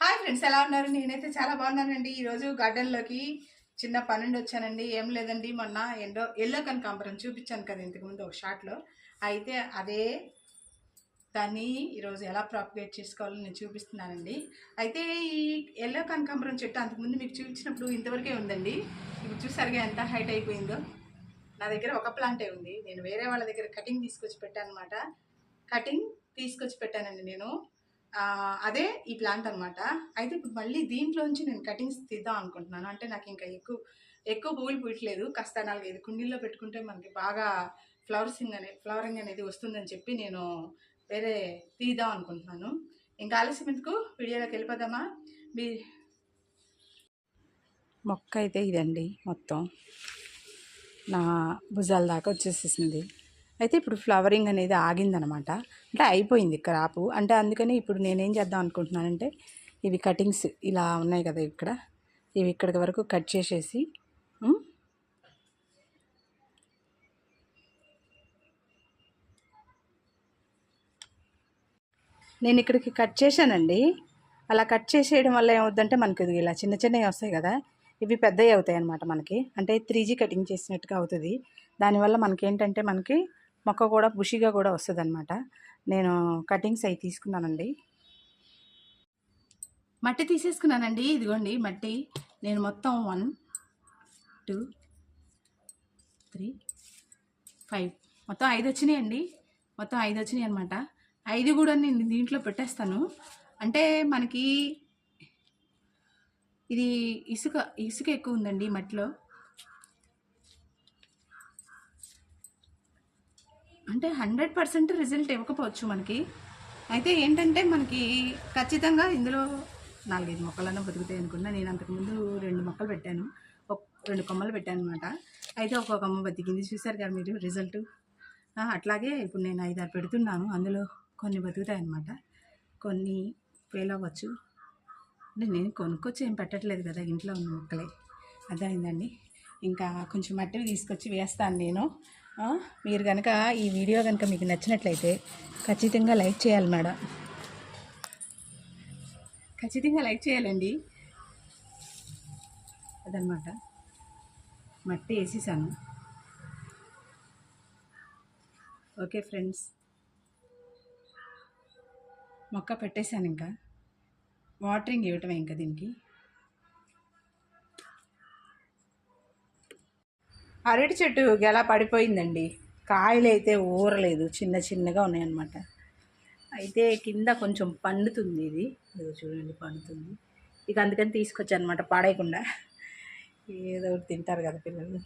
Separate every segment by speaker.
Speaker 1: Hi friends, ఎలా ఉన్నారు? నేనైతే చాలా బాగున్నానండి. ఈరోజు గార్డెన్లోకి చిన్న పనుండి వచ్చానండి. ఏం లేదండి, మొన్న ఎల్లో కనకాంబరం చూపించాను కదా ఇంతకుముందు ఒక షార్ట్లో. అయితే అదే దాన్ని ఈరోజు ఎలా ప్రాపగేట్ చేసుకోవాలో నేను చూపిస్తున్నానండి. అయితే ఈ ఎల్లో కనకాంబరం చెట్టు అంతకుముందు మీకు చూపించినప్పుడు ఇంతవరకే ఉందండి. ఇప్పుడు చూసారుగా ఎంత హైట్ అయిపోయిందో. నా దగ్గర ఒక ప్లాంటే ఉంది. నేను వేరే వాళ్ళ దగ్గర కటింగ్ తీసుకొచ్చి పెట్టాను అనమాట. కటింగ్ తీసుకొచ్చి పెట్టానండి నేను. అదే ఈ ప్లాంట్ అనమాట. అయితే ఇప్పుడు మళ్ళీ దీంట్లోంచి నేను కటింగ్స్ తీద్దాం అనుకుంటున్నాను. అంటే నాకు ఇంకా ఎక్కువ ఎక్కువ పువ్వులు పూయట్లేదు. కాస్త 4-5 కుండీల్లో పెట్టుకుంటే మనకి బాగా ఫ్లవరింగ్ అనేది వస్తుందని చెప్పి నేను వేరే తీద్దాం అనుకుంటున్నాను. ఇంకా ఆలస్యం ఎందుకు, వీడియోలోకి వెళ్ళిపోదామా? మీ మొక్క అయితే ఇదండి, మొత్తం నా భుజాల దాకా వచ్చేసేసింది. అయితే ఇప్పుడు ఫ్లవరింగ్ అనేది ఆగిందనమాట. అంటే అయిపోయింది క్రాపు. అంటే అందుకని ఇప్పుడు నేనేం చేద్దాం అనుకుంటున్నానంటే, ఇవి కటింగ్స్ ఇలా ఉన్నాయి కదా ఇక్కడ, ఇవి ఇక్కడికి వరకు కట్ చేసేసి నేను ఇక్కడికి కట్ చేశానండి. అలా కట్ చేసేయడం వల్ల ఏమవుద్దంటే మనకి ఇది ఇలా చిన్న చిన్నవి వస్తాయి కదా, ఇవి పెద్దవి అవుతాయి అన్నమాట మనకి. అంటే 3G కటింగ్ చేసినట్టుగా అవుతుంది. దానివల్ల మనకి ఏంటంటే మనకి మొక్క కూడా బుషిగా కూడా వస్తుంది అనమాట. నేను కటింగ్స్ అవి తీసుకున్నానండి. మట్టి తీసేసుకున్నానండి. ఇదిగోండి మట్టి. నేను మొత్తం 1 2 3 5 మొత్తం 5 వచ్చినాయండి. మొత్తం 5 వచ్చినాయి అనమాట. 5 కూడా నేను దీంట్లో పెట్టేస్తాను. అంటే మనకి ఇది ఇసుక ఎక్కువ ఉందండి మట్టిలో. అంటే 100% రిజల్ట్ ఇవ్వకపోవచ్చు మనకి. అయితే ఏంటంటే మనకి ఖచ్చితంగా ఇందులో 4-5 మొక్కలన్నా బతుకుతాయి అనుకున్నా. నేను అంతకుముందు 2 మొక్కలు పెట్టాను, 2 కొమ్మలు పెట్టాను అనమాట. అయితే ఒక్కొక్క కొమ్మ బతికింది. చూసారు కదా మీరు రిజల్ట్. అట్లాగే ఇప్పుడు నేను 5-6 పెడుతున్నాను. అందులో కొన్ని బతుకుతాయి అన్నమాట, కొన్ని ఫెయిల్ అవ్వచ్చు. అంటే నేను కొనుక్కొచ్చి ఏం పెట్టట్లేదు కదా, ఇంట్లో ఉన్న మొక్కలే. అర్థమైందండి. ఇంకా కొంచెం మట్టివి తీసుకొచ్చి వేస్తాను నేను. మీరు కనుక ఈ వీడియో కనుక మీకు నచ్చినట్లయితే ఖచ్చితంగా లైక్ చేయాలి మేడం, ఖచ్చితంగా లైక్ చేయాలండి. అదనమాట, మట్టి వేసేసాను. ఓకే ఫ్రెండ్స్, మొక్క పెట్టేశాను. ఇంకా వాటరింగ్ ఇవ్వటమే ఇంకా దీనికి. అరటి చెట్టు గెల పడిపోయిందండి. కాయలు అయితే ఊరలేదు, చిన్న చిన్నగా ఉన్నాయన్నమాట. అయితే కింద కొంచెం పండుతుంది. ఇది చూడండి, పండుతుంది. ఇక అందుకని తీసుకొచ్చాను అనమాట, పాడేయకుండా. ఏదో ఒకటి తింటారు కదా పిల్లలు.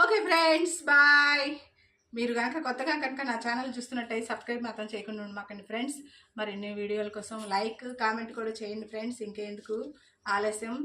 Speaker 1: Okay friends, bye. మీరు కనుక కొత్తగా కనుక నా ఛానల్ చూస్తున్నట్టయితే సబ్స్క్రైబ్ మాత్రం చేయకుండా ఉండమాకండి ఫ్రెండ్స్. మరిన్ని వీడియోల కోసం లైక్ కామెంట్ కూడా చేయండి ఫ్రెండ్స్. ఇంకెందుకు ఆలస్యం,